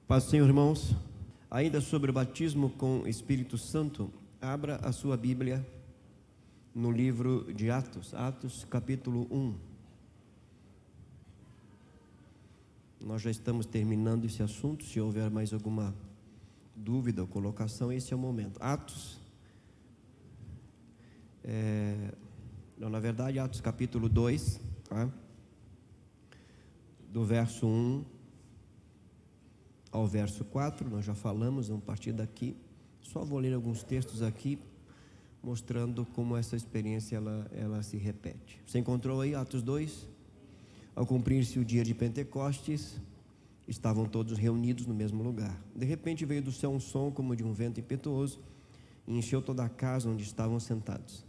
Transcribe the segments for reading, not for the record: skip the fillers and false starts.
Paz do Senhor, irmãos. Ainda sobre o batismo com o Espírito Santo, abra a sua Bíblia no livro de Atos, Atos capítulo 1. Nós já estamos terminando esse assunto. Se houver mais alguma dúvida ou colocação, esse é o momento. Atos, na verdade, Atos capítulo 2, tá? Do verso 1 ao verso 4, nós já falamos, vamos partir daqui. Só vou ler alguns textos aqui, mostrando como essa experiência ela se repete. Você encontrou aí Atos 2? Ao cumprir-se o dia de Pentecostes, estavam todos reunidos no mesmo lugar. De repente veio do céu um som como de um vento impetuoso e encheu toda a casa onde estavam sentados.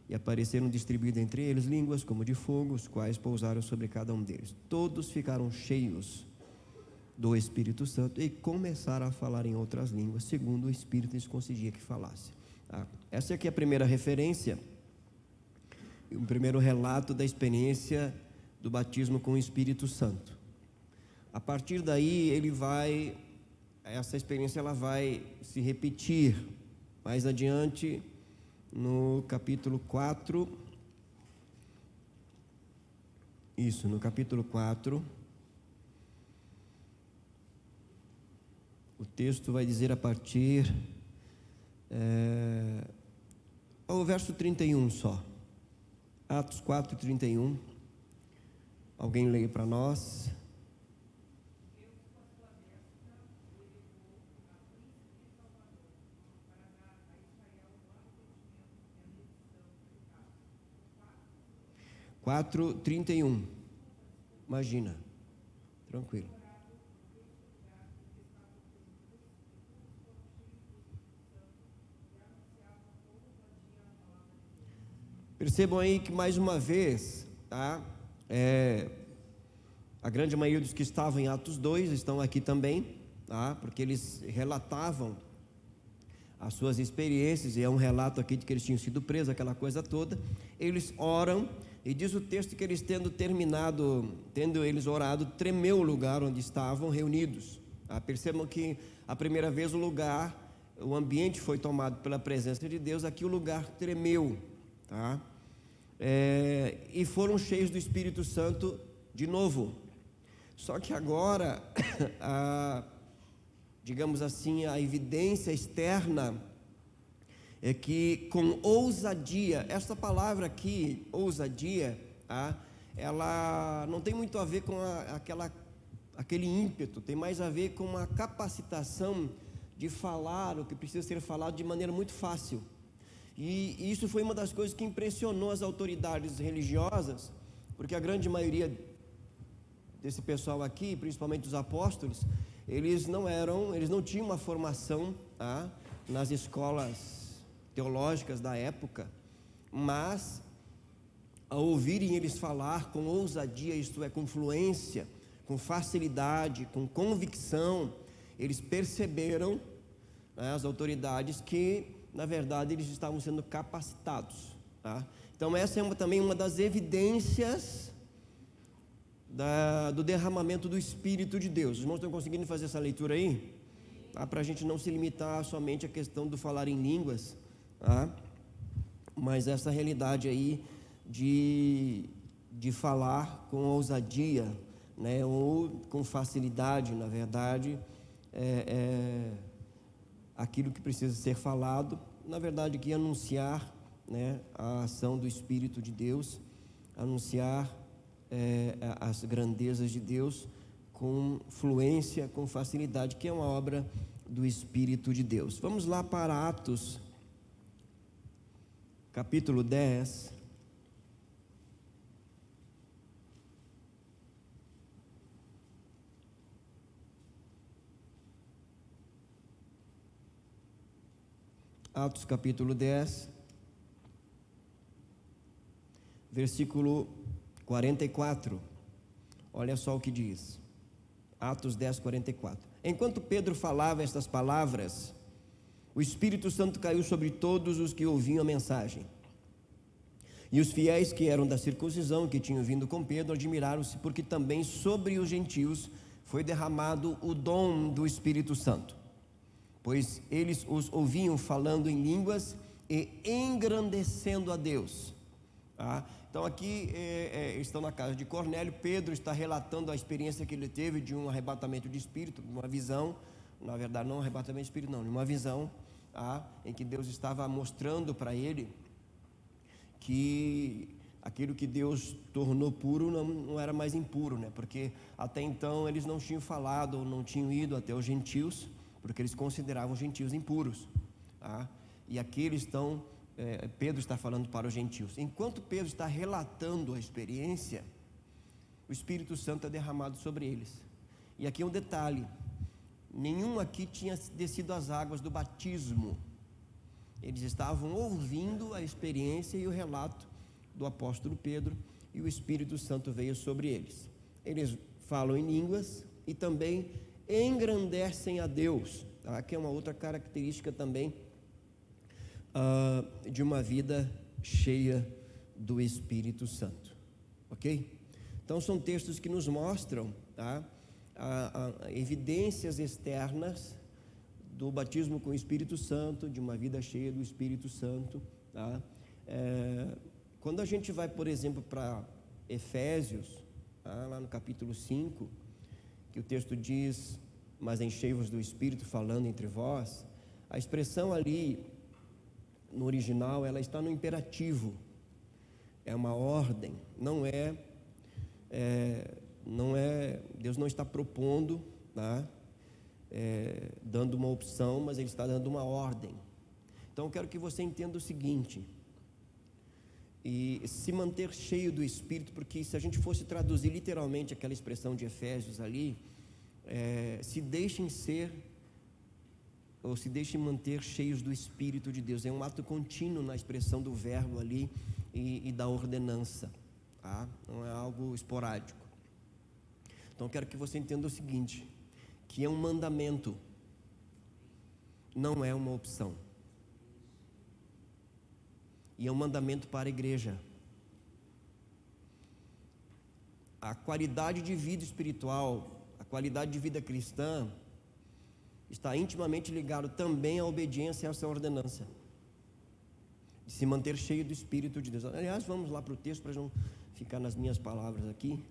E apareceram distribuídas entre eles línguas como de fogo, os quais pousaram sobre cada um deles. Todos ficaram cheios do Espírito Santo e começaram a falar em outras línguas, segundo o Espírito lhes concedia que falasse. Essa aqui é a primeira referência, o primeiro relato da experiência do batismo com o Espírito Santo. A partir daí, essa experiência ela vai se repetir mais adiante no capítulo 4. No capítulo 4. O texto vai dizer a partir ao verso 31 só. Atos 4, 31. Alguém leia para nós. Quatro, 31. Imagina. Tranquilo. Percebam aí que mais uma vez, tá? A grande maioria dos que estavam em Atos 2 estão aqui também, tá? Porque eles relatavam as suas experiências, e é um relato aqui de que eles tinham sido presos, aquela coisa toda. Eles oram, e diz o texto que eles tendo eles orado, tremeu o lugar onde estavam reunidos. Tá? Percebam que a primeira vez o ambiente foi tomado pela presença de Deus, aqui o lugar tremeu. Tá? E foram cheios do Espírito Santo de novo. Só que agora, digamos assim, a evidência externa é que com ousadia, essa palavra aqui, ousadia, ela não tem muito a ver com aquele ímpeto, tem mais a ver com a capacitação de falar o que precisa ser falado de maneira muito fácil. E isso foi uma das coisas que impressionou as autoridades religiosas, porque a grande maioria desse pessoal aqui, principalmente os apóstolos, eles não tinham uma formação, nas escolas teológicas da época, mas ao ouvirem eles falar com ousadia, isto é, com fluência, com facilidade, com convicção, eles perceberam, as autoridades, que na verdade eles estavam sendo capacitados, tá? Então essa é também uma das evidências do derramamento do Espírito de Deus. Os irmãos estão conseguindo fazer essa leitura aí? Para a gente não se limitar somente à questão do falar em línguas, tá? Mas essa realidade aí de falar com ousadia, né? Ou com facilidade, na verdade, aquilo que precisa ser falado, na verdade, que anunciar, né, a ação do Espírito de Deus, anunciar as grandezas de Deus com fluência, com facilidade, que é uma obra do Espírito de Deus. Vamos lá para Atos, capítulo 10. Atos capítulo 10, versículo 44, olha só o que diz, Atos 10, 44. Enquanto Pedro falava estas palavras, o Espírito Santo caiu sobre todos os que ouviam a mensagem. E os fiéis que eram da circuncisão, que tinham vindo com Pedro, admiraram-se, porque também sobre os gentios foi derramado o dom do Espírito Santo, pois eles os ouviam falando em línguas e engrandecendo a Deus. Tá? Então aqui estão na casa de Cornélio. Pedro está relatando a experiência que ele teve de um arrebatamento de espírito, de uma visão, na verdade não um arrebatamento de espírito não, de uma visão, tá? Em que Deus estava mostrando para ele que aquilo que Deus tornou puro não era mais impuro, né? Porque até então eles não tinham falado, não tinham ido até os gentios, porque eles consideravam os gentios impuros, tá? E aqui eles estão, Pedro está falando para os gentios. Enquanto Pedro está relatando a experiência, o Espírito Santo é derramado sobre eles. E aqui um detalhe: nenhum aqui tinha descido as águas do batismo. Eles estavam ouvindo a experiência e o relato do apóstolo Pedro, e o Espírito Santo veio sobre eles. Eles falam em línguas e também engrandecem a Deus, tá? Que é uma outra característica também de uma vida cheia do Espírito Santo, ok? Então são textos que nos mostram, tá? Evidências externas do batismo com o Espírito Santo, de uma vida cheia do Espírito Santo, tá? Quando a gente vai, por exemplo, para Efésios, tá? Lá no capítulo 5, que o texto diz: mas enchei-vos do Espírito, falando entre vós, a expressão ali no original, ela está no imperativo, é uma ordem, não é Deus não está propondo, tá? Dando uma opção, mas Ele está dando uma ordem. Então eu quero que você entenda o seguinte: e se manter cheio do Espírito, porque se a gente fosse traduzir literalmente aquela expressão de Efésios ali, se deixem ser, ou se deixem manter cheios do Espírito de Deus. É um ato contínuo na expressão do verbo ali e da ordenança, tá? Não é algo esporádico. Então eu quero que você entenda o seguinte, que é um mandamento, não é uma opção. E é um mandamento para a igreja. A qualidade de vida espiritual, a qualidade de vida cristã, está intimamente ligado também à obediência a essa ordenança, de se manter cheio do Espírito de Deus. Aliás, vamos lá para o texto, para não ficar nas minhas palavras aqui.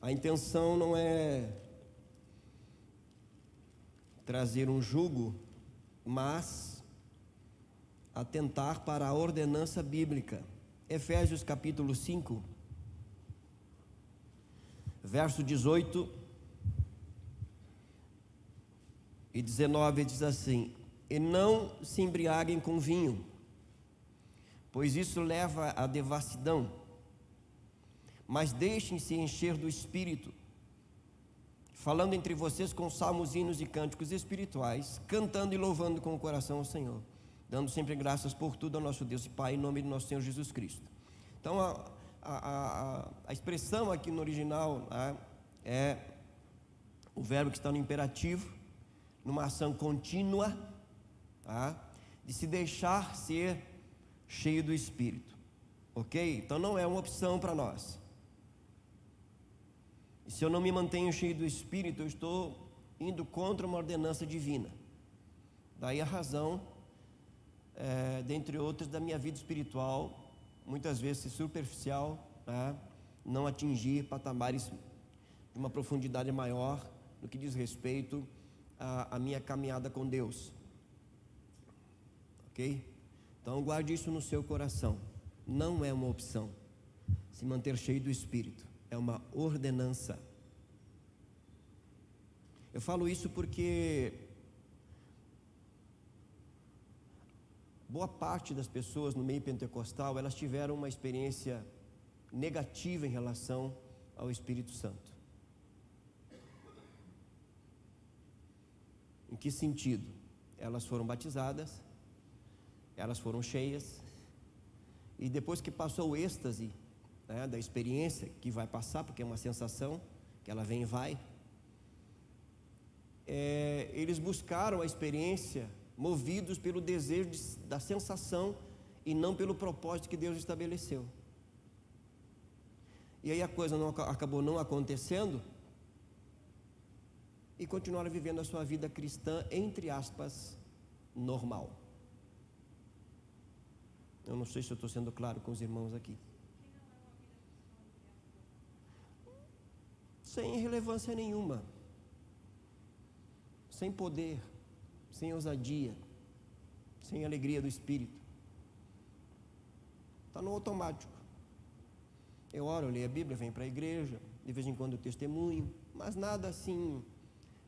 A intenção não é trazer um jugo, mas atentar para a ordenança bíblica. Efésios capítulo 5, verso 18 e 19 diz assim: e não se embriaguem com vinho, pois isso leva à devassidão, mas deixem-se encher do Espírito, falando entre vocês com salmos, hinos e cânticos espirituais, cantando e louvando com o coração ao Senhor, dando sempre graças por tudo ao nosso Deus e Pai, em nome do nosso Senhor Jesus Cristo. Então a expressão aqui no original, tá, é o verbo que está no imperativo, numa ação contínua, tá, de se deixar ser cheio do Espírito, ok? Então não é uma opção para nós. E se eu não me mantenho cheio do Espírito, eu estou indo contra uma ordenança divina. Daí a razão, dentre outras, da minha vida espiritual muitas vezes superficial, tá? Não atingir patamares de uma profundidade maior no que diz respeito à minha caminhada com Deus, ok? Então guarde isso no seu coração. Não é uma opção se manter cheio do Espírito, é uma ordenança. Eu falo isso porque boa parte das pessoas no meio pentecostal, elas tiveram uma experiência negativa em relação ao Espírito Santo. Em que sentido? Elas foram batizadas, elas foram cheias, e depois que passou o êxtase, né, da experiência, que vai passar, porque é uma sensação, que ela vem e vai, eles buscaram a experiência movidos pelo desejo da sensação e não pelo propósito que Deus estabeleceu. e aí a coisa acabou não acontecendo, e continuaram vivendo a sua vida cristã, entre aspas, normal. Eu não sei se eu estou sendo claro com os irmãos aqui. Sem relevância nenhuma, sem poder, sem ousadia, sem alegria do Espírito. Está no automático. Eu oro, eu leio a Bíblia, venho para a igreja, de vez em quando eu testemunho, mas nada assim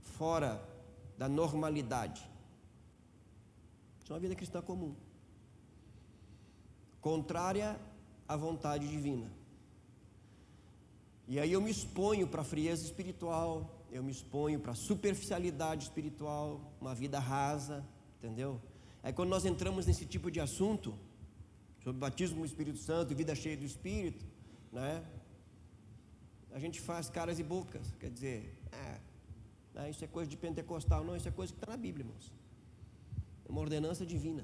fora da normalidade. Isso é uma vida cristã comum, contrária à vontade divina. E aí eu me exponho para a frieza espiritual, eu me exponho para a superficialidade espiritual, uma vida rasa, entendeu? Aí quando nós entramos nesse tipo de assunto, sobre batismo no Espírito Santo, vida cheia do Espírito, né? A gente faz caras e bocas, quer dizer, isso é coisa de pentecostal. Não, isso é coisa que está na Bíblia, irmãos. É uma ordenança divina.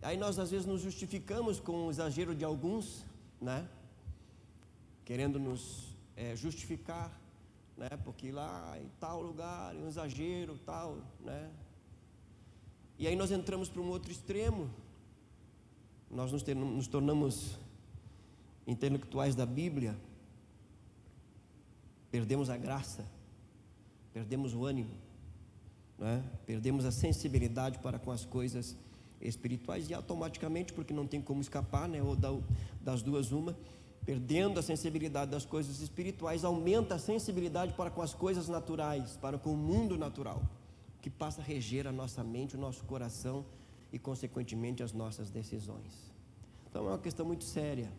Aí nós às vezes nos justificamos com o exagero de alguns, né? Querendo nos justificar, né? Porque lá em tal lugar, um exagero, tal, né? E aí nós entramos para um outro extremo, nós nos tornamos intelectuais da Bíblia, perdemos a graça, perdemos o ânimo, né? Perdemos a sensibilidade para com as coisas espirituais, e automaticamente, porque não tem como escapar, né? Ou das duas uma, perdendo a sensibilidade das coisas espirituais, aumenta a sensibilidade para com as coisas naturais, para com o mundo natural, que passa a reger a nossa mente, o nosso coração e consequentemente as nossas decisões. Então é uma questão muito séria,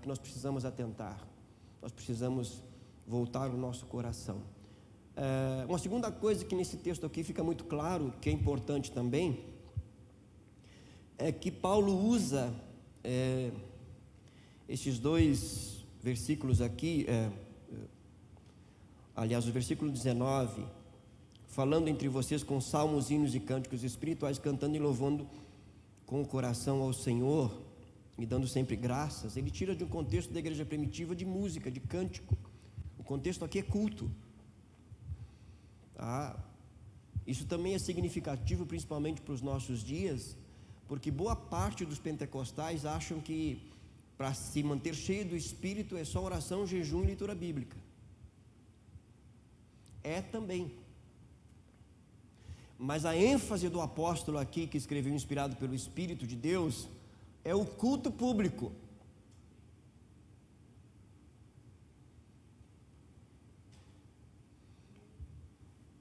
que nós precisamos atentar, nós precisamos voltar o nosso coração. Uma segunda coisa que nesse texto aqui fica muito claro, que é importante também, é que Paulo usa esses dois versículos aqui, aliás, o versículo 19, falando entre vocês com salmos, hinos e cânticos espirituais, cantando e louvando com o coração ao Senhor, e dando sempre graças. Ele tira de um contexto da igreja primitiva de música, de cântico. O contexto aqui é culto. Isso também é significativo, principalmente para os nossos dias, porque boa parte dos pentecostais acham que para se manter cheio do Espírito é só oração, jejum e leitura bíblica. É também. Mas a ênfase do apóstolo aqui, que escreveu inspirado pelo Espírito de Deus, é o culto público.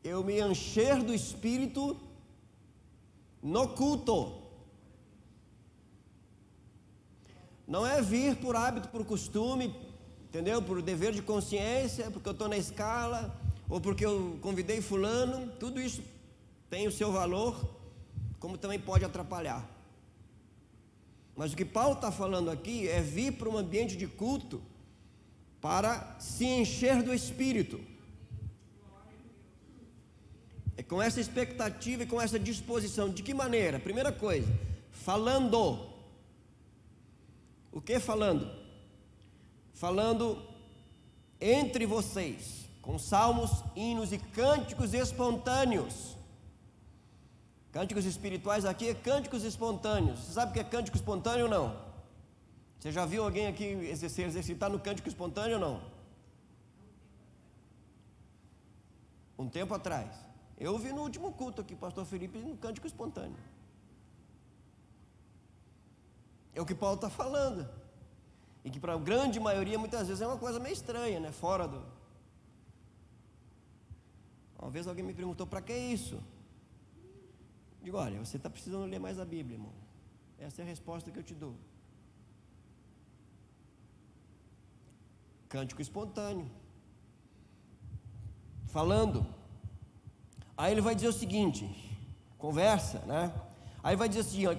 Eu me encher do Espírito no culto. Não é vir por hábito, por costume, entendeu? Por dever de consciência, porque eu estou na escala, ou porque eu convidei fulano. Tudo isso tem o seu valor, como também pode atrapalhar. Mas o que Paulo está falando aqui é vir para um ambiente de culto para se encher do Espírito. É com essa expectativa e com essa disposição. De que maneira? Primeira coisa, falando. O que falando? Falando entre vocês, com salmos, hinos e cânticos espontâneos. Cânticos espirituais aqui é cânticos espontâneos. Você sabe o que é cântico espontâneo ou não? Você já viu alguém aqui se exercitar no cântico espontâneo ou não? Um tempo atrás. Eu vi no último culto aqui, pastor Felipe, no cântico espontâneo. É o que Paulo está falando. E que para a grande maioria, muitas vezes, é uma coisa meio estranha, né? Fora do... Uma vez alguém me perguntou, para que isso? Digo, olha, você está precisando ler mais a Bíblia, irmão. Essa é a resposta que eu te dou. Cântico espontâneo. Falando. Aí ele vai dizer o seguinte, conversa, né? Aí vai dizer assim, ó,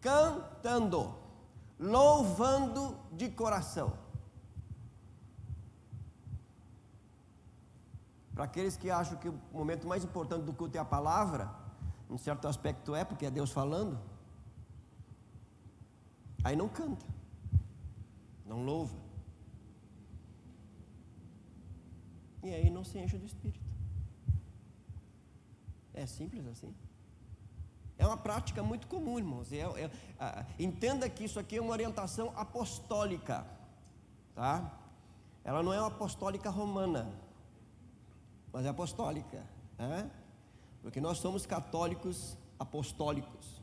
cantando, louvando de coração. Para aqueles que acham que o momento mais importante do culto é a palavra, em certo aspecto é, porque é Deus falando. Aí não canta, não louva, e aí não se enche do Espírito. É simples assim. É uma prática muito comum, irmãos. Entenda que isso aqui é uma orientação apostólica, tá? Ela não é uma apostólica romana, mas é apostólica, né? Porque nós somos católicos apostólicos,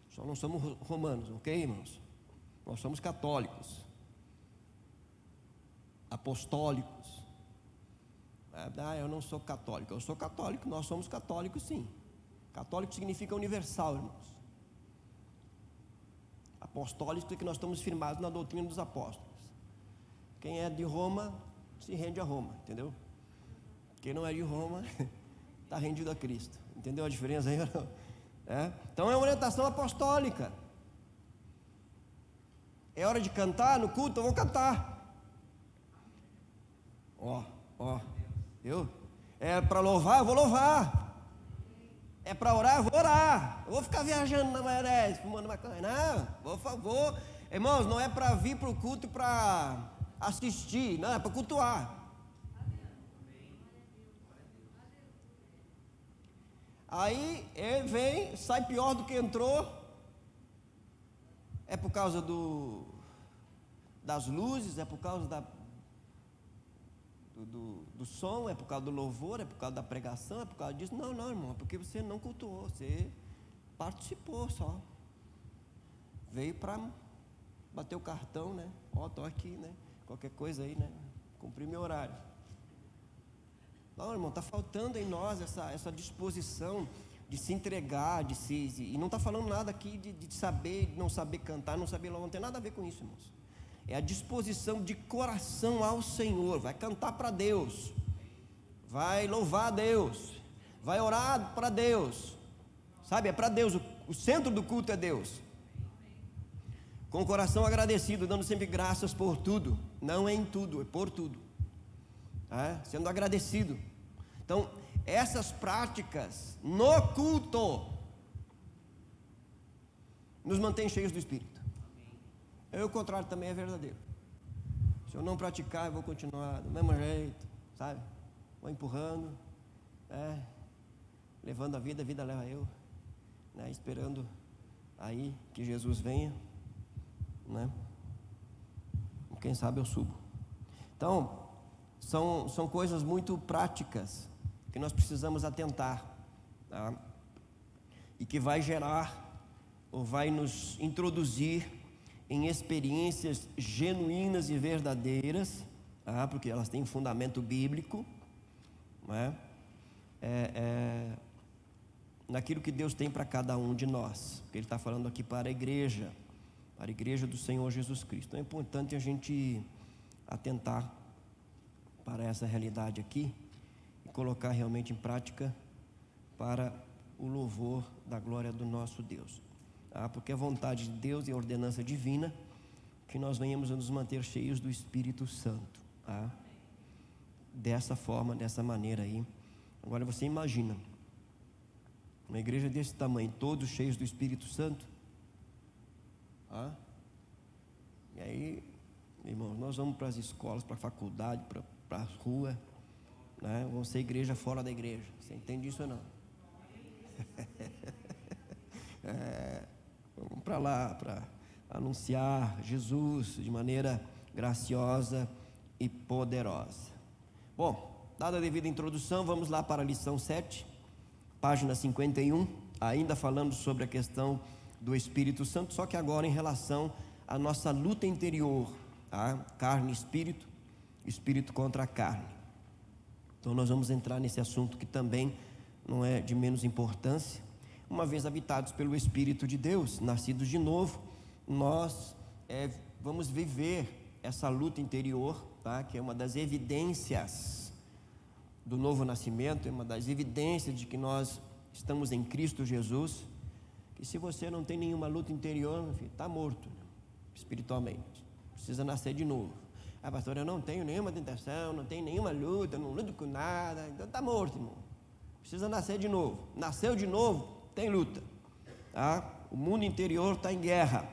só não somos romanos, ok, irmãos? Nós somos católicos apostólicos. Eu não sou católico. Eu sou católico, nós somos católicos, sim. Católico significa universal, irmãos. Apostólico é que nós estamos firmados na doutrina dos apóstolos. Quem é de Roma se rende a Roma, entendeu? Quem não é de Roma está rendido a Cristo. Entendeu a diferença aí? Então é uma orientação apostólica. É hora de cantar no culto, eu vou cantar. Viu? É para louvar, eu vou louvar. É para orar, eu vou orar. Eu vou ficar viajando na maionese, fumando maconha. Não, por favor. Irmãos, não é para vir para o culto para assistir, não, é para cultuar. Aí ele vem, sai pior do que entrou. É por causa das luzes, é por causa do som, é por causa do louvor, é por causa da pregação, é por causa disso. Não, irmão, é porque você não cultuou, você participou só. Veio para bater o cartão, né? Estou aqui, né? Qualquer coisa aí, né? Cumpri meu horário. Não, irmão, está faltando em nós essa disposição de se entregar, e não está falando nada aqui de saber, não saber cantar, não saber louvar, não tem nada a ver com isso, irmãos. É a disposição de coração ao Senhor. Vai cantar para Deus, vai louvar a Deus, vai orar para Deus, sabe? É para Deus, o centro do culto é Deus. Com o coração agradecido, dando sempre graças por tudo, não é em tudo, é por tudo, sendo agradecido. Então, essas práticas no culto nos mantêm cheios do Espírito. O contrário também é verdadeiro. Se eu não praticar, eu vou continuar do mesmo jeito, sabe? Vou empurrando, levando a vida leva eu, né? Esperando aí que Jesus venha, né? Quem sabe eu subo. Então, são coisas muito práticas que nós precisamos atentar, tá? E que vai gerar, ou vai nos introduzir em experiências genuínas e verdadeiras, porque elas têm fundamento bíblico, naquilo que Deus tem para cada um de nós, porque Ele está falando aqui para a igreja do Senhor Jesus Cristo. Então é importante a gente atentar para essa realidade aqui e colocar realmente em prática para o louvor da glória do nosso Deus. Porque é vontade de Deus e a ordenança divina que nós venhamos a nos manter cheios do Espírito Santo, dessa forma, dessa maneira aí. Agora você imagina uma igreja desse tamanho, todos cheios do Espírito Santo, e aí, irmãos, nós vamos para as escolas, para a faculdade, para a rua, né? Vamos ser igreja fora da igreja. Você entende isso ou não? Vamos para lá para anunciar Jesus de maneira graciosa e poderosa. Bom, dada a devida introdução, vamos lá para a lição 7, página 51, ainda falando sobre a questão do Espírito Santo, só que agora em relação à nossa luta interior, carne e espírito, espírito contra a carne. Então nós vamos entrar nesse assunto que também não é de menos importância. Uma vez habitados pelo Espírito de Deus, nascidos de novo, nós vamos viver essa luta interior, que é uma das evidências do novo nascimento, é uma das evidências de que nós estamos em Cristo Jesus. Que se você não tem nenhuma luta interior, meu filho, está morto, né? Espiritualmente, precisa nascer de novo. Pastor, eu não tenho nenhuma tentação, não tenho nenhuma luta, não luto com nada, então está morto, irmão. Precisa nascer de novo. Nasceu de novo, tem luta, O mundo interior está em guerra.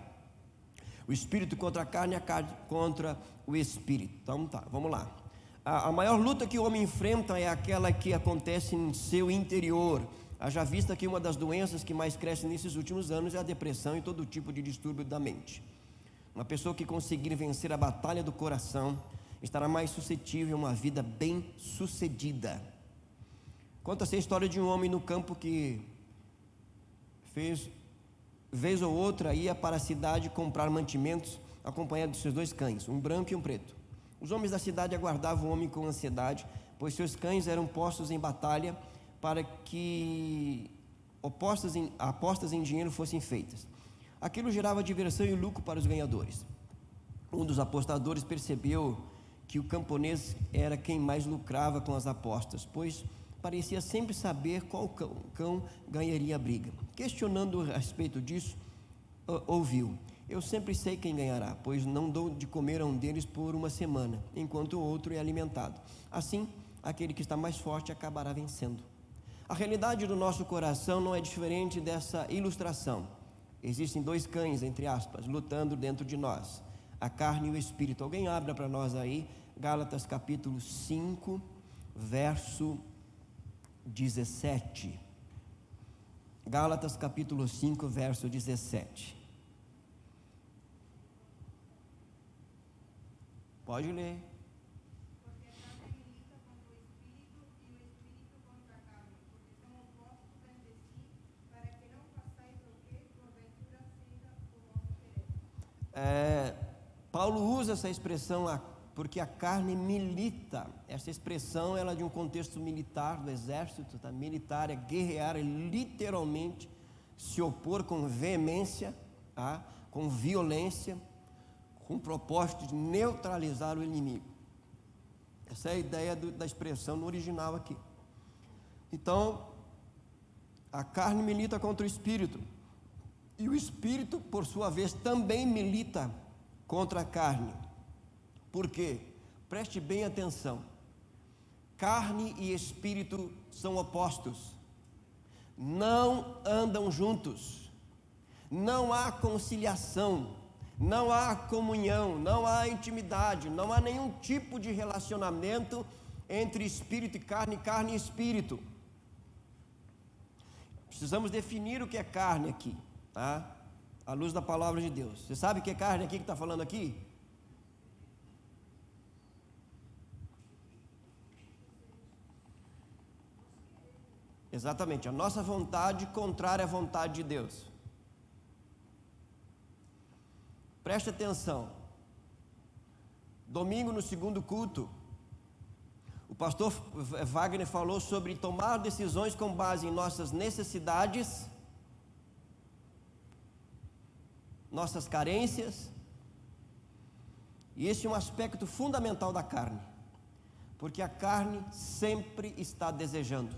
O espírito contra a carne contra o espírito. Então tá, vamos lá. A maior luta que o homem enfrenta é aquela que acontece em seu interior. Haja vista que uma das doenças que mais cresce nesses últimos anos é a depressão e todo tipo de distúrbio da mente. Uma pessoa que conseguir vencer a batalha do coração estará mais suscetível a uma vida bem sucedida. Conta-se a história de um homem no campo que fez, vez ou outra, ia para a cidade comprar mantimentos acompanhado de seus 2 cães, um branco e um preto. Os homens da cidade aguardavam o homem com ansiedade, pois seus cães eram postos em batalha para que apostas em dinheiro fossem feitas. Aquilo gerava diversão e lucro para os ganhadores. Um dos apostadores percebeu que o camponês era quem mais lucrava com as apostas, pois parecia sempre saber qual cão ganharia a briga. Questionando a respeito disso, ouviu: eu sempre sei quem ganhará, pois não dou de comer a um deles por uma semana, enquanto o outro é alimentado. Assim, aquele que está mais forte acabará vencendo. A realidade do nosso coração não é diferente dessa ilustração. Existem 2 cães, entre aspas, lutando dentro de nós, a carne e o espírito. Alguém abra para nós aí, Gálatas capítulo 5, verso 17. Gálatas capítulo 5, verso 17. Pode ler. Porque a carne milita contra o espírito e o espírito contra a carne, porque são opostos entre si, para que não façais o que porventura seja o vosso querer. Paulo usa essa expressão, porque a carne milita. Essa expressão ela é de um contexto militar, do exército, tá? Militar é guerrear, é literalmente se opor com veemência, tá? Com violência, com o propósito de neutralizar o inimigo. Essa é a ideia da expressão no original aqui. Então, a carne milita contra o espírito, e o espírito, por sua vez, também milita contra a carne. Por quê? Preste bem atenção. Carne e espírito são opostos, não andam juntos, não há conciliação, não há comunhão, não há intimidade, não há nenhum tipo de relacionamento entre espírito e carne e espírito. Precisamos definir o que é carne aqui, tá? À luz da palavra de Deus. Você sabe o que é carne aqui que está falando aqui? Exatamente, a nossa vontade contrária à vontade de Deus. Preste atenção. Domingo, no segundo culto, o pastor Wagner falou sobre tomar decisões com base em nossas necessidades, nossas carências, e esse é um aspecto fundamental da carne, porque a carne sempre está desejando,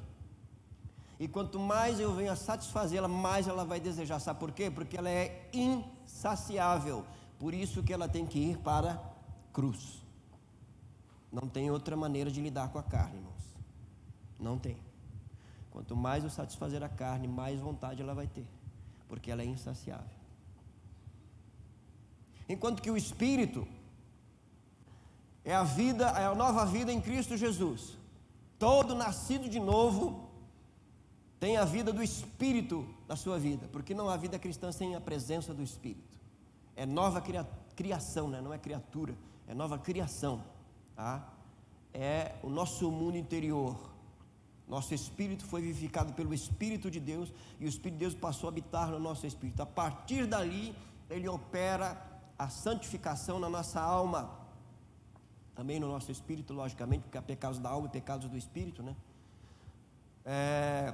e quanto mais eu venho a satisfazê-la, mais ela vai desejar. Sabe por quê? Porque ela é insaciável, por isso que ela tem que ir para a cruz. Não tem outra maneira de lidar com a carne, irmãos. Não tem. Quanto mais eu satisfazer a carne, mais vontade ela vai ter, porque ela é insaciável. Enquanto que o Espírito é a vida, é a nova vida em Cristo Jesus. Todo nascido de novo tem a vida do Espírito na sua vida, porque não há vida cristã sem a presença do Espírito. É nova criação, né? Não é criatura, é nova criação, tá? É o nosso mundo interior. Nosso espírito foi vivificado pelo Espírito de Deus, e o Espírito de Deus passou a habitar no nosso espírito. A partir dali, ele opera a santificação na nossa alma, também no nosso espírito, logicamente, porque há pecados da alma e pecados do espírito, né?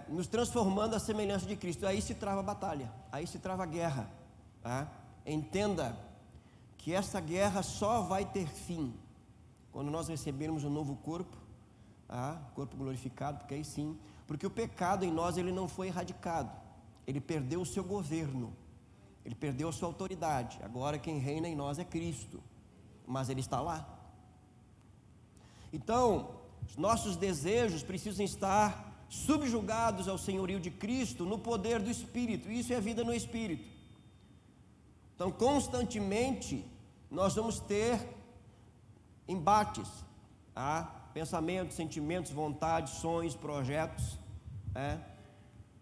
Nos transformando à semelhança de Cristo. Aí se trava a batalha, aí se trava a guerra, tá? Entenda que essa guerra só vai ter fim quando nós recebermos um novo corpo, tá? Corpo glorificado, porque aí sim, porque o pecado em nós ele não foi erradicado, ele perdeu o seu governo, ele perdeu a sua autoridade. Agora quem reina em nós é Cristo, mas ele está lá. Então, os nossos desejos precisam estar subjugados ao senhorio de Cristo no poder do Espírito. Isso é vida no Espírito. Então, constantemente, nós vamos ter embates, pensamentos, sentimentos, vontades, sonhos, projetos,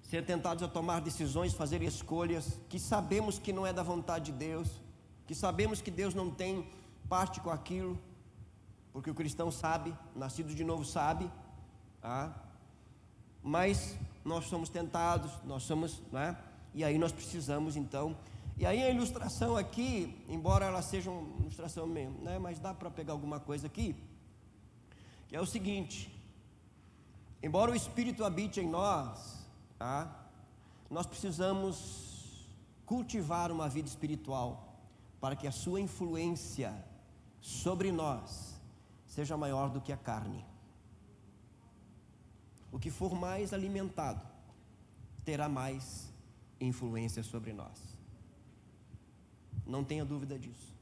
ser tentados a tomar decisões, fazer escolhas que sabemos que não é da vontade de Deus, que sabemos que Deus não tem parte com aquilo, porque o cristão sabe, nascido de novo sabe, mas nós somos tentados, e aí nós precisamos então, e aí a ilustração aqui, embora ela seja uma ilustração mesmo, mas dá para pegar alguma coisa aqui, que é o seguinte: embora o Espírito habite em nós, nós precisamos cultivar uma vida espiritual, para que a sua influência sobre nós seja maior do que a carne. O que for mais alimentado terá mais influência sobre nós. Não tenha dúvida disso.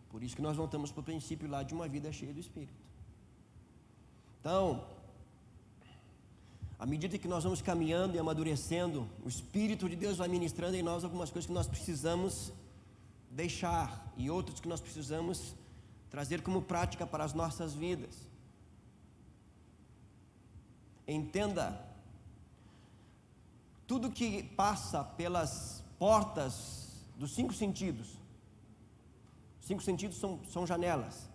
Por isso que nós voltamos para o princípio lá de uma vida cheia do Espírito. Então, à medida que nós vamos caminhando e amadurecendo, o Espírito de Deus vai ministrando em nós algumas coisas que nós precisamos deixar e outras que nós precisamos trazer como prática para as nossas vidas. Entenda, tudo que passa pelas portas dos 5 sentidos, 5 sentidos são janelas,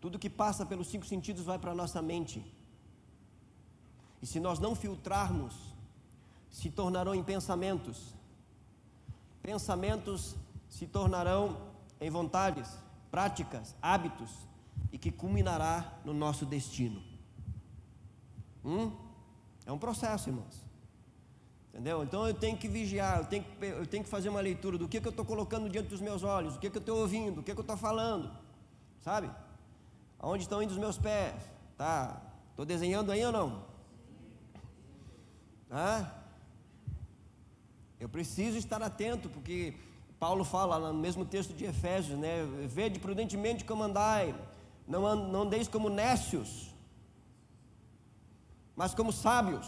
tudo que passa pelos 5 sentidos vai para a nossa mente, e se nós não filtrarmos, se tornarão em pensamentos, pensamentos se tornarão em vontades, práticas, hábitos, e que culminará no nosso destino. É um processo, irmãos, entendeu? Então eu tenho que vigiar, eu tenho que fazer uma leitura do que eu estou colocando diante dos meus olhos, o que eu estou ouvindo, o que eu estou falando, sabe? Aonde estão indo os meus pés? Estou desenhando aí ou não? Eu preciso estar atento, porque Paulo fala lá no mesmo texto de Efésios, vede prudentemente como andai, não andeis como nécios, mas como sábios.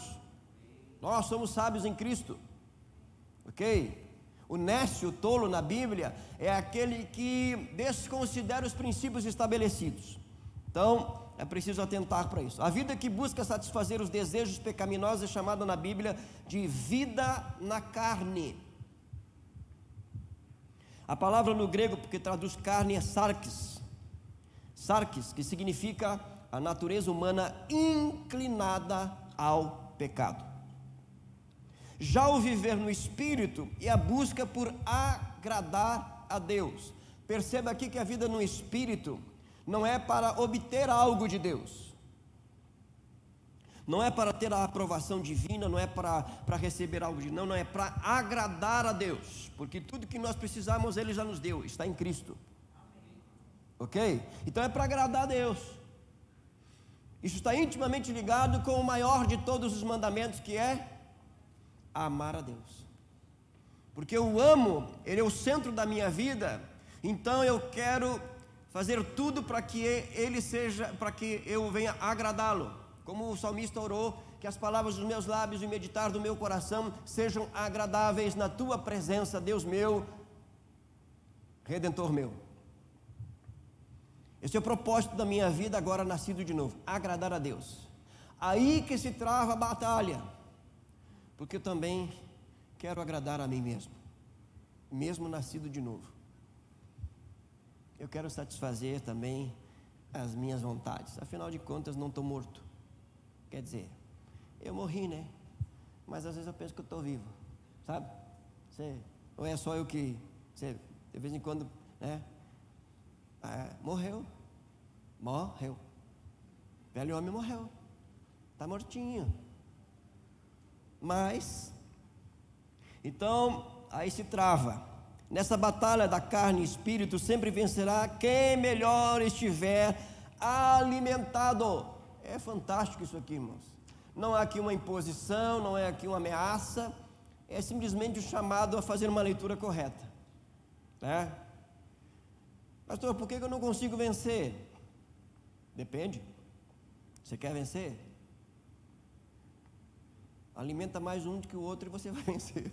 Nós somos sábios em Cristo, ok? O nécio, o tolo na Bíblia, é aquele que desconsidera os princípios estabelecidos. Então, é preciso atentar para isso. A vida que busca satisfazer os desejos pecaminosos é chamada na Bíblia de vida na carne. A palavra no grego, porque traduz carne, é sarkis. Sarkis, que significa a natureza humana inclinada ao pecado. Já o viver no Espírito é a busca por agradar a Deus. Perceba aqui que a vida no Espírito não é para obter algo de Deus, não é para ter a aprovação divina, não é para receber algo de não é para agradar a Deus, porque tudo que nós precisamos Ele já nos deu, está em Cristo. Ok? Então é para agradar a Deus. Isso está intimamente ligado com o maior de todos os mandamentos, que é amar a Deus. Porque eu amo, Ele é o centro da minha vida, então eu quero fazer tudo para que Ele seja, para que eu venha agradá-lo. Como o salmista orou, que as palavras dos meus lábios e o meditar do meu coração sejam agradáveis na tua presença, Deus meu, Redentor meu. Esse é o propósito da minha vida agora nascido de novo, agradar a Deus. Aí que se trava a batalha, porque eu também quero agradar a mim mesmo, mesmo nascido de novo. Eu quero satisfazer também as minhas vontades, afinal de contas não estou morto. Quer dizer, eu morri, mas às vezes eu penso que eu estou vivo, sabe? Ou é só eu que, de vez em quando, morreu, velho homem morreu, está mortinho. Mas, então, aí se trava. Nessa batalha da carne e espírito, sempre vencerá quem melhor estiver alimentado. É fantástico isso aqui, irmãos. Não é aqui uma imposição, não é aqui uma ameaça, é simplesmente o chamado a fazer uma leitura correta. Pastor, por que eu não consigo vencer? Depende. Você quer vencer? Alimenta mais um do que o outro e você vai vencer.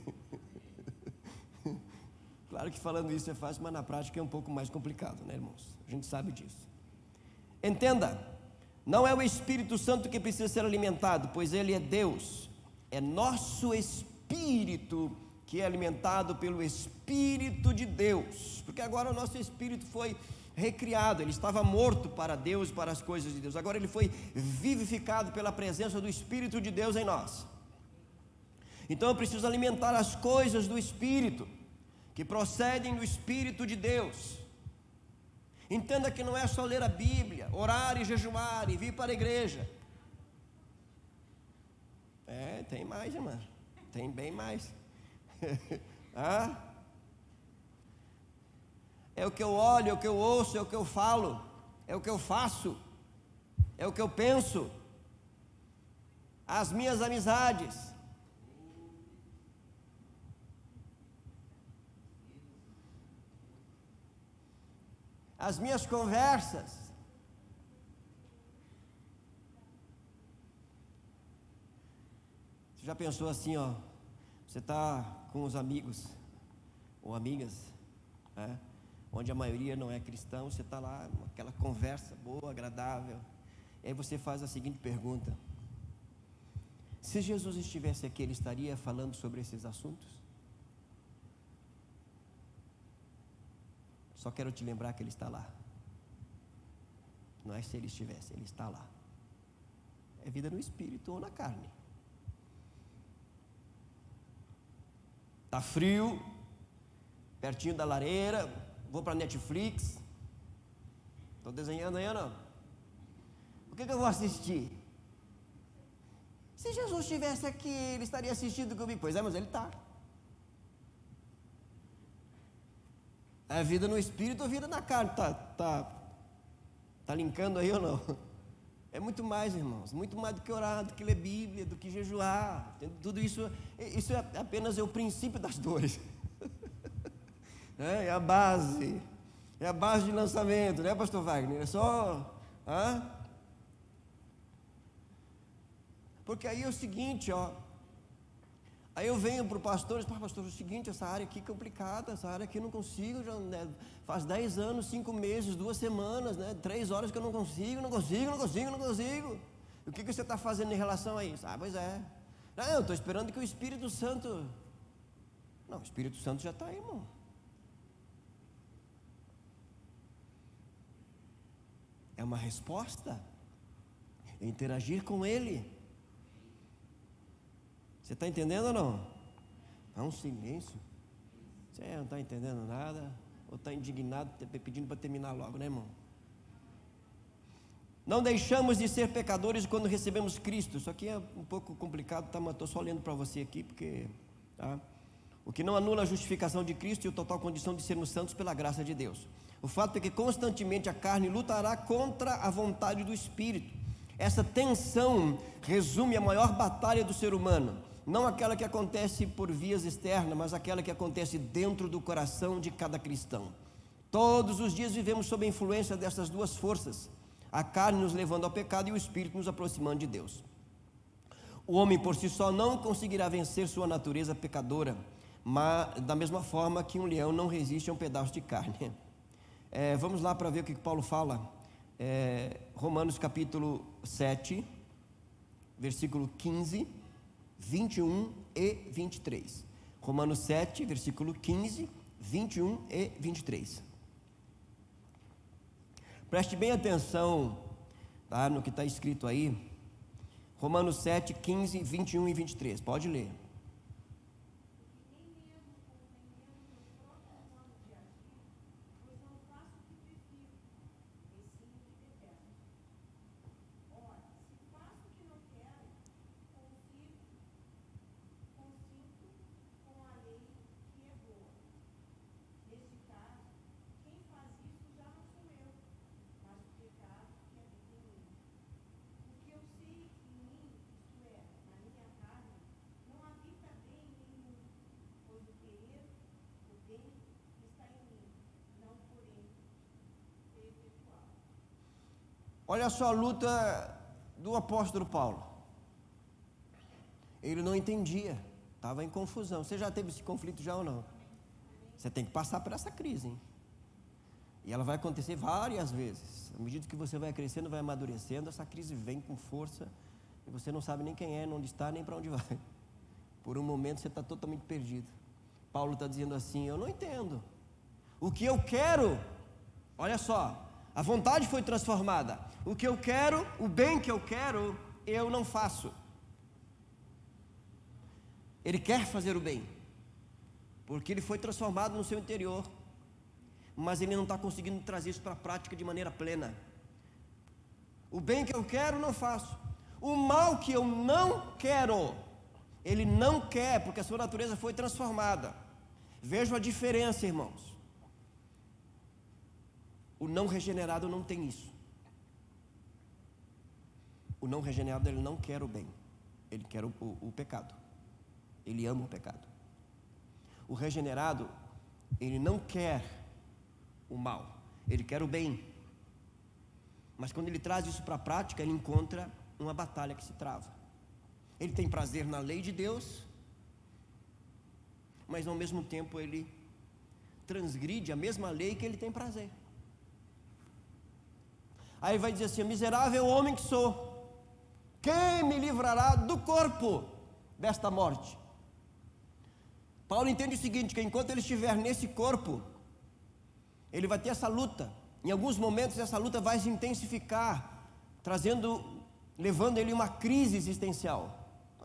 Claro que falando isso é fácil, mas na prática é um pouco mais complicado, né, irmãos? A gente sabe disso. Entenda, não é o Espírito Santo que precisa ser alimentado, pois ele é Deus. É nosso espírito que é alimentado pelo Espírito de Deus, porque agora o nosso espírito foi recriado, ele estava morto para Deus e para as coisas de Deus, agora ele foi vivificado pela presença do Espírito de Deus em nós. Então eu preciso alimentar as coisas do Espírito, que procedem do Espírito de Deus. Entenda que não é só ler a Bíblia, orar e jejuar e vir para a igreja. Tem mais, irmã, tem bem mais. É o que eu olho, é o que eu ouço, é o que eu falo, é o que eu faço, é o que eu penso, as minhas amizades, as minhas conversas. Você já pensou assim, ó? Você está com os amigos ou amigas, né, onde a maioria não é cristão, você está lá, aquela conversa boa, agradável, e aí você faz a seguinte pergunta: se Jesus estivesse aqui, ele estaria falando sobre esses assuntos? Só quero te lembrar que ele está lá. Não é se ele estivesse, ele está lá. É vida no espírito ou na carne. Está frio, pertinho da lareira, vou para a Netflix. Estou desenhando aí ou não? O que eu vou assistir? Se Jesus estivesse aqui, ele estaria assistindo comigo. Pois é, mas ele está. É vida no espírito ou vida na carne? Tá linkando aí ou não? É muito mais, irmãos, muito mais do que orar, do que ler Bíblia, do que jejuar. Tudo isso é apenas o princípio das dores. É a base de lançamento, né, pastor Wagner? É só... Porque aí é o seguinte, ó. Aí eu venho para o pastor e digo: pastor, é o seguinte, essa área aqui é complicada, essa área aqui eu não consigo, já, né, faz 10 anos, 5 meses, 2 semanas, né, 3 horas que eu não consigo. E o que você está fazendo em relação a isso? Pois é. Eu estou esperando que o Espírito Santo... Não, o Espírito Santo já está aí, irmão. É uma resposta, é interagir com Ele. Você está entendendo ou não? Há um silêncio. Você não está entendendo nada, ou está indignado, pedindo para terminar logo, né, irmão? Não deixamos de ser pecadores quando recebemos Cristo. Isso aqui é um pouco complicado, tá? Mas estou só lendo para você aqui, porque... Tá? O que não anula a justificação de Cristo e a total condição de sermos santos pela graça de Deus. O fato é que constantemente a carne lutará contra a vontade do Espírito. Essa tensão resume a maior batalha do ser humano. Não aquela que acontece por vias externas, mas aquela que acontece dentro do coração de cada cristão. Todos os dias vivemos sob a influência dessas duas forças, a carne nos levando ao pecado e o Espírito nos aproximando de Deus. O homem por si só não conseguirá vencer sua natureza pecadora, mas da mesma forma que um leão não resiste a um pedaço de carne. Vamos lá para ver o que Paulo fala. Romanos capítulo 7, versículo 15, 21 e 23. Romanos 7, versículo 15, 21 e 23. Preste bem atenção, tá, no que está escrito aí. Romanos 7, 15, 21 e 23. Pode ler. Olha só a luta do apóstolo Paulo. Ele não entendia, estava em confusão. Você já teve esse conflito já ou não? Você tem que passar por essa crise, hein? E ela vai acontecer várias vezes. À medida que você vai crescendo, vai amadurecendo, essa crise vem com força e você não sabe nem quem é, onde está, nem para onde vai. Por um momento você está totalmente perdido. Paulo está dizendo assim: eu não entendo. O que eu quero, olha só, a vontade foi transformada. O que eu quero, o bem que eu não faço. Ele quer fazer o bem, porque ele foi transformado no seu interior, mas ele não está conseguindo trazer isso para a prática de maneira plena. O bem que eu quero, não faço. O mal que eu não quero, ele não quer, porque a sua natureza foi transformada. Vejam a diferença, irmãos. O não regenerado não tem isso. O não regenerado, ele não quer o bem, ele quer o pecado. Ele ama o pecado. O regenerado, ele não quer o mal, ele quer o bem. Mas quando ele traz isso para a prática, ele encontra uma batalha que se trava. Ele tem prazer na lei de Deus, mas ao mesmo tempo ele transgride a mesma lei que ele tem prazer. Aí ele vai dizer assim: miserável homem que sou, quem me livrará do corpo desta morte? Paulo entende o seguinte, que enquanto ele estiver nesse corpo, ele vai ter essa luta. Em alguns momentos essa luta vai se intensificar, levando ele a uma crise existencial.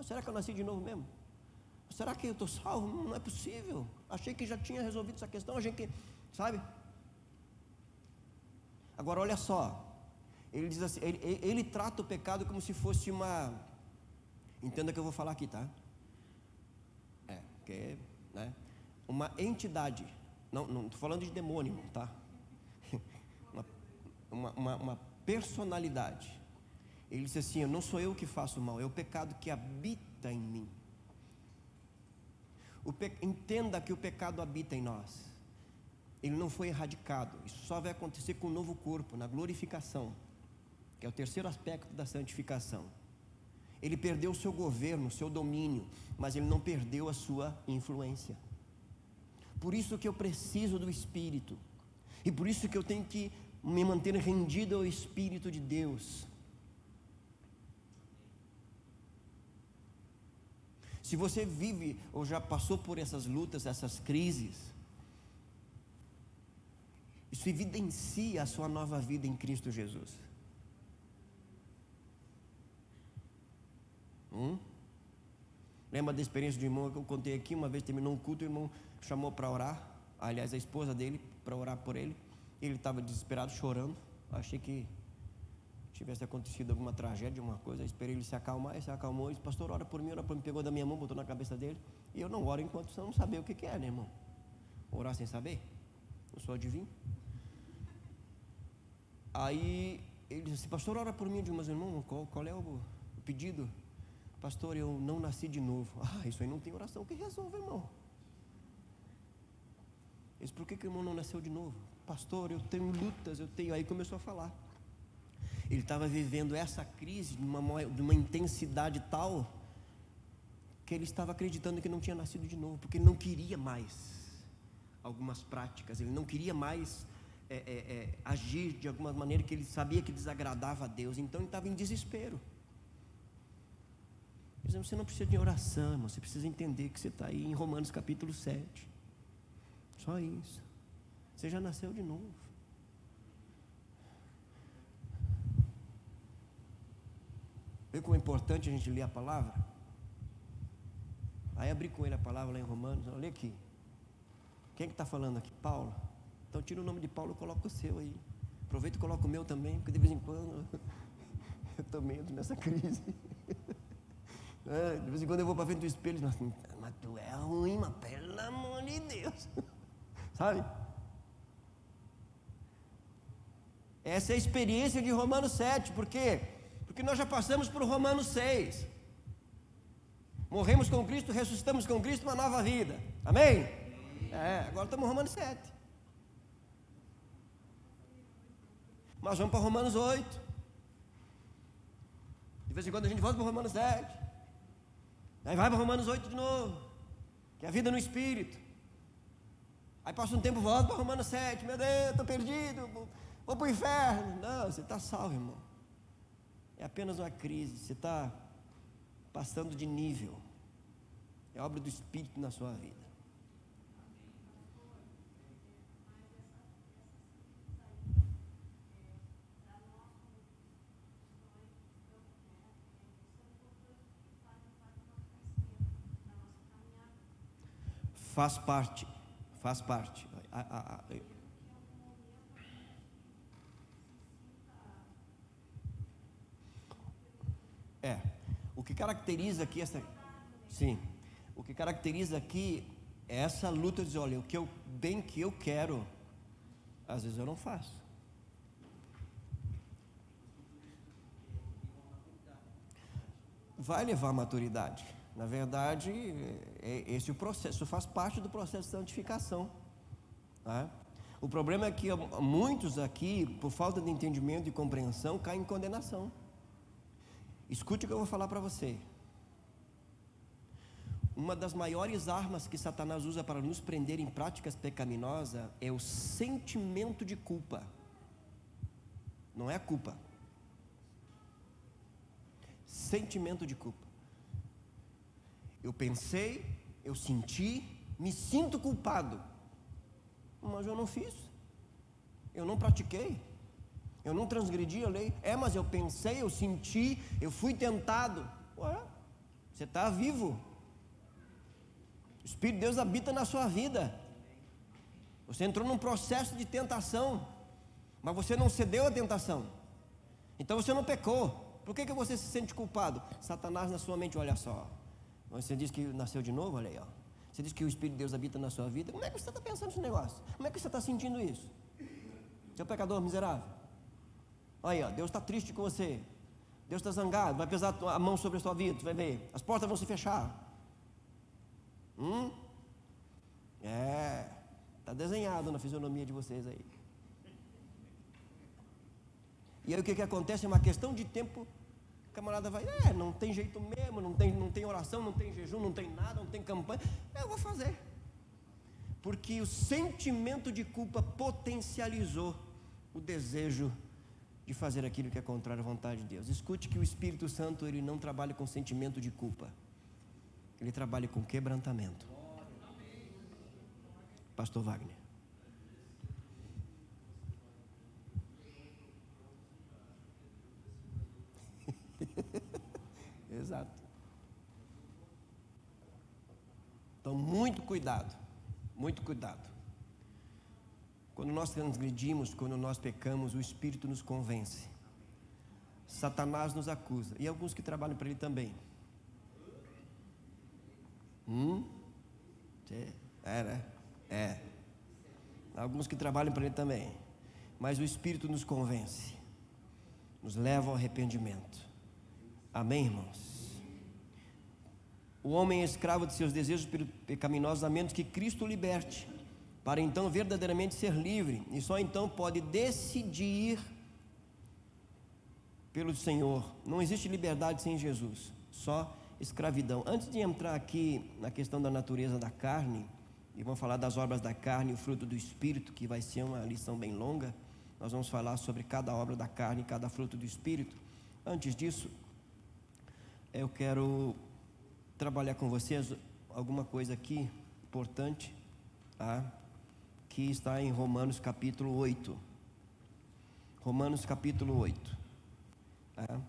Será que eu nasci de novo mesmo? Será que eu estou salvo? Não é possível. Achei que já tinha resolvido essa questão, achei que, sabe? Agora olha só, ele diz assim, ele trata o pecado como se fosse uma, entenda o que eu vou falar aqui, tá? Porque, né? Uma entidade, não estou falando de demônio, tá? Uma personalidade. Ele diz assim: não sou eu que faço mal, é o pecado que habita em mim. Entenda que o pecado habita em nós. Ele não foi erradicado. Isso só vai acontecer com o novo corpo, na glorificação, que é o terceiro aspecto da santificação. Ele perdeu o seu governo, o seu domínio, mas ele não perdeu a sua influência. Por isso que eu preciso do Espírito, e por isso que eu tenho que me manter rendido ao Espírito de Deus. Se você vive ou já passou por essas lutas, essas crises, isso evidencia a sua nova vida em Cristo Jesus. Lembra da experiência do irmão que eu contei aqui? Uma vez terminou um culto, o irmão chamou para orar, aliás a esposa dele, para orar por ele. Ele estava desesperado, chorando. Achei que tivesse acontecido alguma tragédia, uma coisa. Esperei ele se acalmar, ele se acalmou e disse: pastor, ora por mim, pegou da minha mão, botou na cabeça dele. E eu não oro enquanto você não saber o que é, né, irmão? Orar sem saber? Eu sou adivinho. Aí ele disse assim: pastor, ora por mim. Eu disse: mas irmão, qual é o pedido? Pastor, eu não nasci de novo. Isso aí não tem oração que resolva, irmão. Ele disse: por que o irmão não nasceu de novo? Pastor, eu tenho lutas, Aí começou a falar. Ele estava vivendo essa crise de uma intensidade tal, que ele estava acreditando que não tinha nascido de novo, porque ele não queria mais algumas práticas, ele não queria mais agir de alguma maneira que ele sabia que desagradava a Deus. Então ele estava em desespero. Você não precisa de oração, irmão. Você precisa entender que você está aí em Romanos capítulo 7. Só isso. Você já nasceu de novo. Vê como é importante a gente ler a palavra? Aí abri com ele a palavra lá em Romanos. Olha aqui. Quem é que está falando aqui? Paulo. Então tira o nome de Paulo e coloca o seu aí. Aproveita e coloca o meu também, porque de vez em quando eu também entro nessa crise. De vez em quando eu vou para frente do espelho e digo assim: mas tu é ruim, mas pelo amor de Deus. Sabe? Essa é a experiência de Romanos 7. Por quê? Porque nós já passamos por Romanos 6. Morremos com Cristo, ressuscitamos com Cristo, uma nova vida. Amém? Agora estamos em Romanos 7. Mas vamos para Romanos 8. De vez em quando a gente volta para Romanos 7. Aí vai para Romanos 8 de novo, que é a vida no Espírito. Aí passa um tempo, volta para Romanos 7, meu Deus, estou perdido, vou para o inferno. Não, você está salvo, irmão. É apenas uma crise, você está passando de nível. É obra do Espírito na sua vida. Faz parte. O que caracteriza aqui o que caracteriza aqui é essa luta de dizer, olha, o bem que eu quero, às vezes eu não faço. Vai levar a maturidade. Na verdade, esse é o processo, faz parte do processo de santificação. Tá? O problema é que muitos aqui, por falta de entendimento e compreensão, caem em condenação. Escute o que eu vou falar para você. Uma das maiores armas que Satanás usa para nos prender em práticas pecaminosas é o sentimento de culpa. Não é a culpa. Sentimento de culpa. Eu pensei, eu senti, me sinto culpado. Mas eu não fiz. Eu não pratiquei. Eu não transgredi a lei. Mas eu pensei, eu senti, eu fui tentado. Você está vivo. O Espírito de Deus habita na sua vida. Você entrou num processo de tentação, mas você não cedeu à tentação. Então você não pecou. Por que você se sente culpado? Satanás na sua mente, olha só. Você diz que nasceu de novo, olha aí, ó. Você diz que o Espírito de Deus habita na sua vida. Como é que você está pensando nesse negócio? Como é que você está sentindo isso? Seu pecador miserável. Olha aí, ó, Deus está triste com você. Deus está zangado, vai pesar a mão sobre a sua vida, você vai ver. As portas vão se fechar. Está desenhado na fisionomia de vocês aí. E aí o que acontece? É uma questão de tempo. O camarada vai, não tem jeito mesmo, não tem oração, não tem jejum, não tem nada, não tem campanha. Eu vou fazer. Porque o sentimento de culpa potencializou o desejo de fazer aquilo que é contrário à vontade de Deus. Escute que o Espírito Santo, ele não trabalha com sentimento de culpa. Ele trabalha com quebrantamento. Pastor Wagner. Exato. Então, muito cuidado. Muito cuidado. Quando nós transgredimos, quando nós pecamos, o Espírito nos convence. Satanás nos acusa. E alguns que trabalham para ele também. Alguns que trabalham para ele também. Mas o Espírito nos convence. Nos leva ao arrependimento. Amém, irmãos? O homem é escravo de seus desejos pecaminosos, a menos que Cristo o liberte, para então verdadeiramente ser livre, e só então pode decidir pelo Senhor. Não existe liberdade sem Jesus, só escravidão. Antes de entrar aqui na questão da natureza da carne, e vamos falar das obras da carne e o fruto do Espírito, que vai ser uma lição bem longa, nós vamos falar sobre cada obra da carne e cada fruto do Espírito. Antes disso, eu quero trabalhar com vocês alguma coisa aqui importante, tá? Que está em Romanos capítulo 8. Romanos capítulo 8. Tá?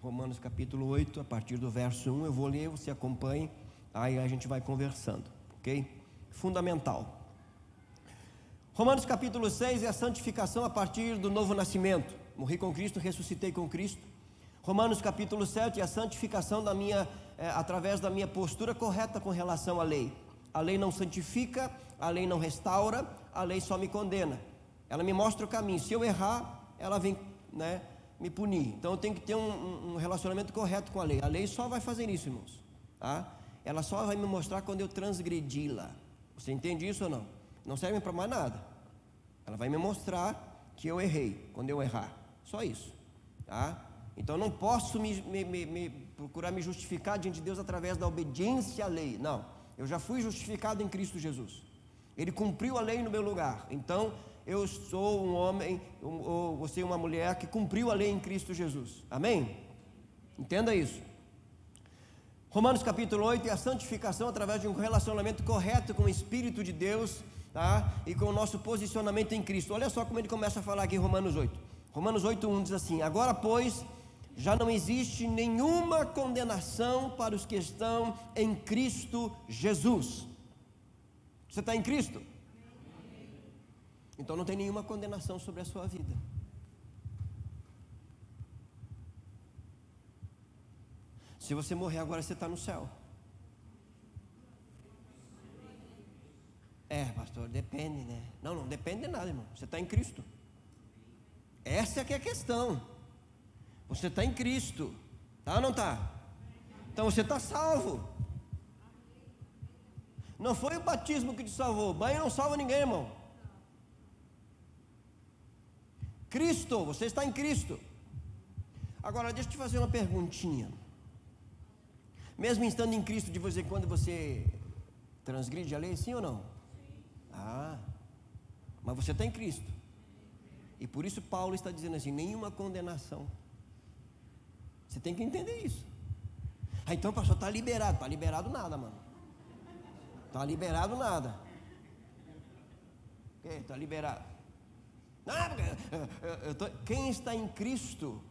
Romanos capítulo 8, a partir do verso 1, eu vou ler, você acompanhe, aí a gente vai conversando, ok? Fundamental. Romanos capítulo 6 é a santificação a partir do novo nascimento. Morri com Cristo, ressuscitei com Cristo. Romanos capítulo 7 é a santificação através da minha postura correta com relação à lei. A lei não santifica, a lei não restaura, a lei só me condena. Ela me mostra o caminho. Se eu errar, ela vem, me punir. Então eu tenho que ter um relacionamento correto com a lei. A lei só vai fazer isso, irmãos. Tá? Ela só vai me mostrar quando eu transgredi-la. Você entende isso ou não? Não serve para mais nada. Ela vai me mostrar que eu errei, quando eu errar. Só isso. Tá? Então eu não posso procurar me justificar diante de Deus através da obediência à lei. Não, eu já fui justificado em Cristo Jesus. Ele cumpriu a lei no meu lugar. Então, eu sou um homem, ou você uma mulher que cumpriu a lei em Cristo Jesus. Amém? Entenda isso. Romanos capítulo 8 é a santificação através de um relacionamento correto com o Espírito de Deus, tá? E com o nosso posicionamento em Cristo. Olha só como ele começa a falar aqui em Romanos 8. Romanos 8:1 diz assim: agora, pois, já não existe nenhuma condenação para os que estão em Cristo Jesus. Você está em Cristo? Então não tem nenhuma condenação sobre a sua vida. Se você morrer agora, você está no céu. Pastor, depende, né? Não depende de nada, irmão. Você está em Cristo. Essa é que é a questão. Você está em Cristo, tá ou não está? Então você está salvo. Não foi o batismo que te salvou. Banho não salva ninguém, irmão. Cristo, você está em Cristo. Agora deixa eu te fazer uma perguntinha. Mesmo estando em Cristo, de vez em quando você transgride a lei, sim ou não? Mas você está em Cristo. E por isso Paulo está dizendo assim: nenhuma condenação. Você tem que entender isso. Então, pastor, está liberado. Está liberado nada, mano. Está liberado nada. Está liberado. Quem está em Cristo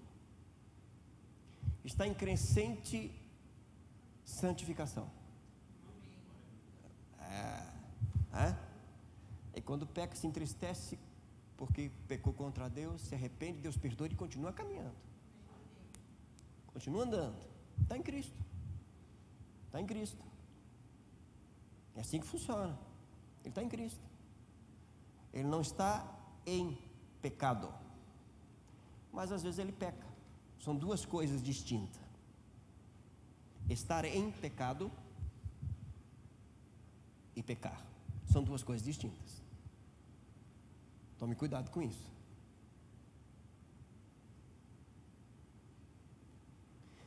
está em crescente santificação. E quando peca, se entristece porque pecou contra Deus, se arrepende, Deus perdoa e continua caminhando, continua andando. Está em Cristo. Está em Cristo. É assim que funciona. Ele está em Cristo. Ele não está em pecado, mas às vezes ele peca. São duas coisas distintas: estar em pecado e pecar. São duas coisas distintas. Tome cuidado com isso.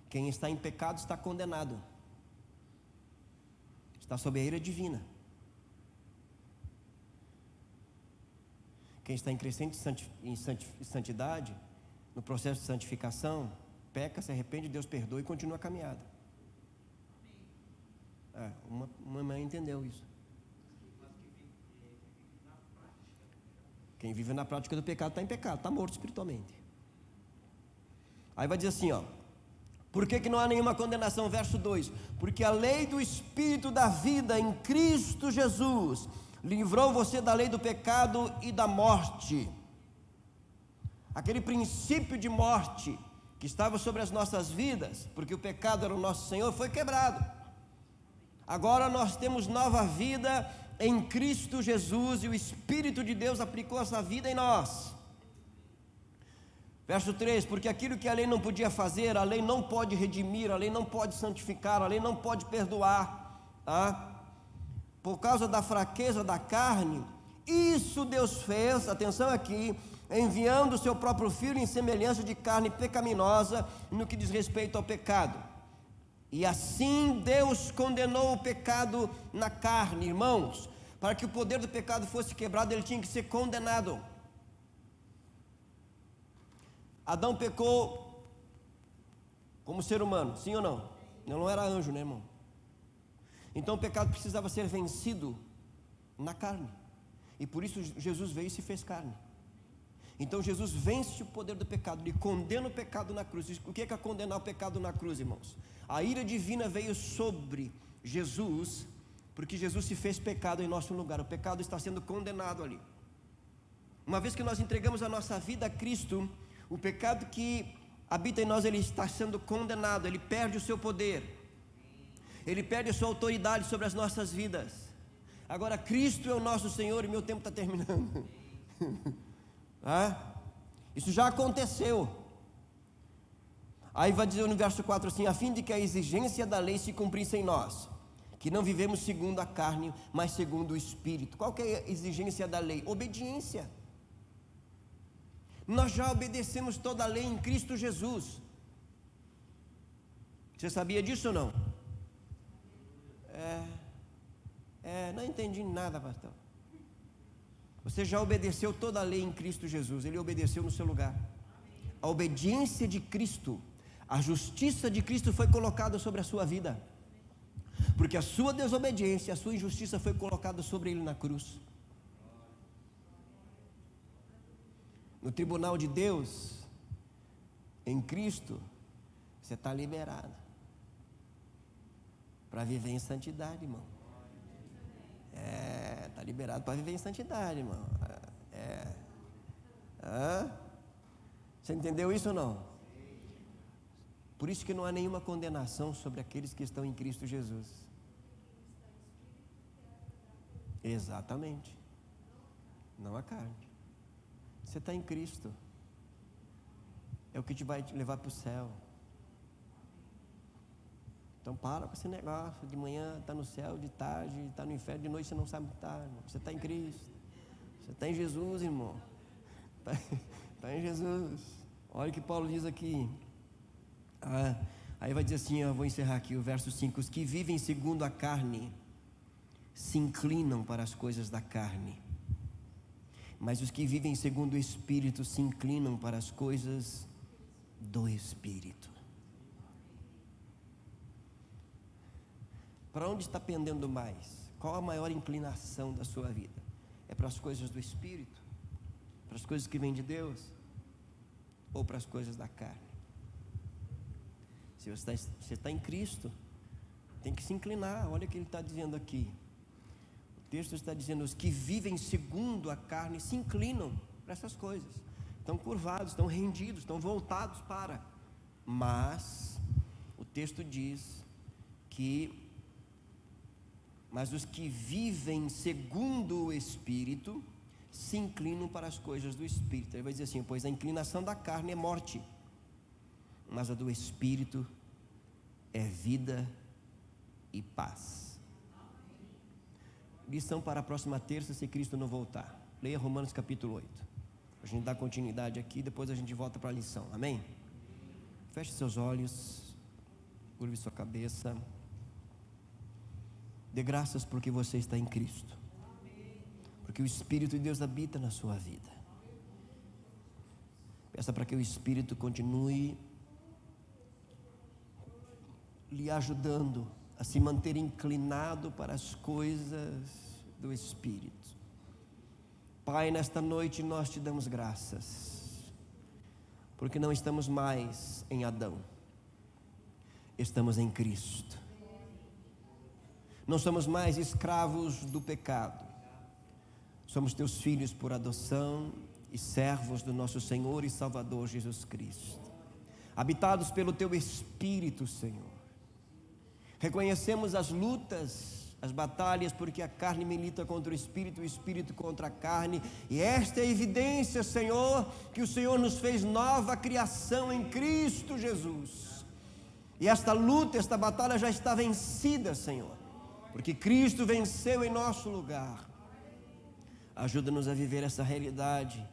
Quem está em pecado está condenado, está sob a ira divina. Quem está em crescente santidade, no processo de santificação, peca, se arrepende, Deus perdoa e continua a caminhada. Uma mãe entendeu isso. Quem vive na prática do pecado está em pecado, está morto espiritualmente. Aí vai dizer assim, por que não há nenhuma condenação? Verso 2: porque a lei do Espírito da vida em Cristo Jesus livrou você da lei do pecado e da morte. Aquele princípio de morte que estava sobre as nossas vidas, porque o pecado era o nosso Senhor, foi quebrado. Agora nós temos nova vida em Cristo Jesus, e o Espírito de Deus aplicou essa vida em nós. Verso 3: porque aquilo que a lei não podia fazer, a lei não pode redimir, a lei não pode santificar, a lei não pode perdoar, por causa da fraqueza da carne, isso Deus fez, atenção aqui, enviando o seu próprio Filho em semelhança de carne pecaminosa, no que diz respeito ao pecado. E assim Deus condenou o pecado na carne. Irmãos, para que o poder do pecado fosse quebrado, ele tinha que ser condenado. Adão pecou como ser humano, sim ou não? Ele não era anjo, né, irmão? Então o pecado precisava ser vencido na carne, e por isso Jesus veio e se fez carne. Então Jesus vence o poder do pecado, ele condena o pecado na cruz. O que é condenar o pecado na cruz, irmãos? A ira divina veio sobre Jesus, porque Jesus se fez pecado em nosso lugar. O pecado está sendo condenado ali. Uma vez que nós entregamos a nossa vida a Cristo, o pecado que habita em nós, ele está sendo condenado, ele perde o seu poder, ele perde a sua autoridade sobre as nossas vidas. Agora Cristo é o nosso Senhor, e meu tempo está terminando. Isso já aconteceu. Aí vai dizer no verso 4 assim: a fim de que a exigência da lei se cumprisse em nós, que não vivemos segundo a carne, mas segundo o Espírito. Qual que é a exigência da lei? Obediência. Nós já obedecemos toda a lei em Cristo Jesus. Você sabia disso ou não? Não entendi nada, pastor. Você já obedeceu toda a lei em Cristo Jesus, Ele obedeceu no seu lugar. A obediência de Cristo, a justiça de Cristo foi colocada sobre a sua vida, porque a sua desobediência, a sua injustiça foi colocada sobre Ele na cruz. No tribunal de Deus, em Cristo, você está liberado para viver em santidade, irmão. Está liberado para viver em santidade, irmão. Você entendeu isso ou não? Por isso que não há nenhuma condenação sobre aqueles que estão em Cristo Jesus. Exatamente. Não a carne. Você está em Cristo. É o que te vai te levar para o céu. Então para com esse negócio. De manhã está no céu, de tarde está no inferno, de noite você não sabe onde está. Você está em Cristo. Você está em Jesus, irmão. Está em Jesus. Olha o que Paulo diz aqui. Aí vai dizer assim, eu vou encerrar aqui o verso 5. Os que vivem segundo a carne se inclinam para as coisas da carne, mas os que vivem segundo o Espírito se inclinam para as coisas do Espírito. Para onde está pendendo mais? Qual a maior inclinação da sua vida? É para as coisas do Espírito? Para as coisas que vêm de Deus? Ou para as coisas da carne? Se você está em Cristo, tem que se inclinar. Olha o que ele está dizendo aqui. O texto está dizendo: os que vivem segundo a carne se inclinam para essas coisas. Estão curvados, estão rendidos, estão voltados para. Mas o texto diz que mas os que vivem segundo o Espírito se inclinam para as coisas do Espírito. Ele vai dizer assim: pois a inclinação da carne é morte, mas a do Espírito é vida e paz. Lição para a próxima terça, se Cristo não voltar. Leia Romanos capítulo 8. A gente dá continuidade aqui, depois a gente volta para a lição. Amém? Feche seus olhos, curve sua cabeça. Dê graças porque você está em Cristo, porque o Espírito de Deus habita na sua vida. Peça para que o Espírito continue lhe ajudando a se manter inclinado para as coisas do Espírito. Pai, nesta noite nós te damos graças, porque não estamos mais em Adão, estamos em Cristo. Não somos mais escravos do pecado, somos teus filhos por adoção e servos do nosso Senhor e Salvador Jesus Cristo, habitados pelo teu Espírito, Senhor. Reconhecemos as lutas, as batalhas, porque a carne milita contra o Espírito contra a carne, e esta é a evidência, Senhor, que o Senhor nos fez nova criação em Cristo Jesus, e esta luta, esta batalha já está vencida, Senhor, porque Cristo venceu em nosso lugar. Ajuda-nos a viver essa realidade,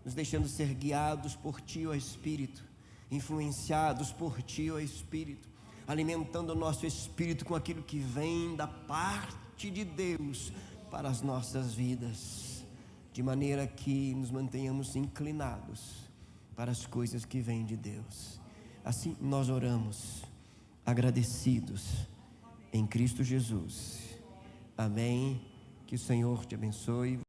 nos deixando ser guiados por Ti, ó Espírito, influenciados por Ti, ó Espírito, alimentando o nosso espírito com aquilo que vem da parte de Deus para as nossas vidas, de maneira que nos mantenhamos inclinados para as coisas que vêm de Deus. Assim nós oramos, agradecidos em Cristo Jesus. Amém. Que o Senhor te abençoe.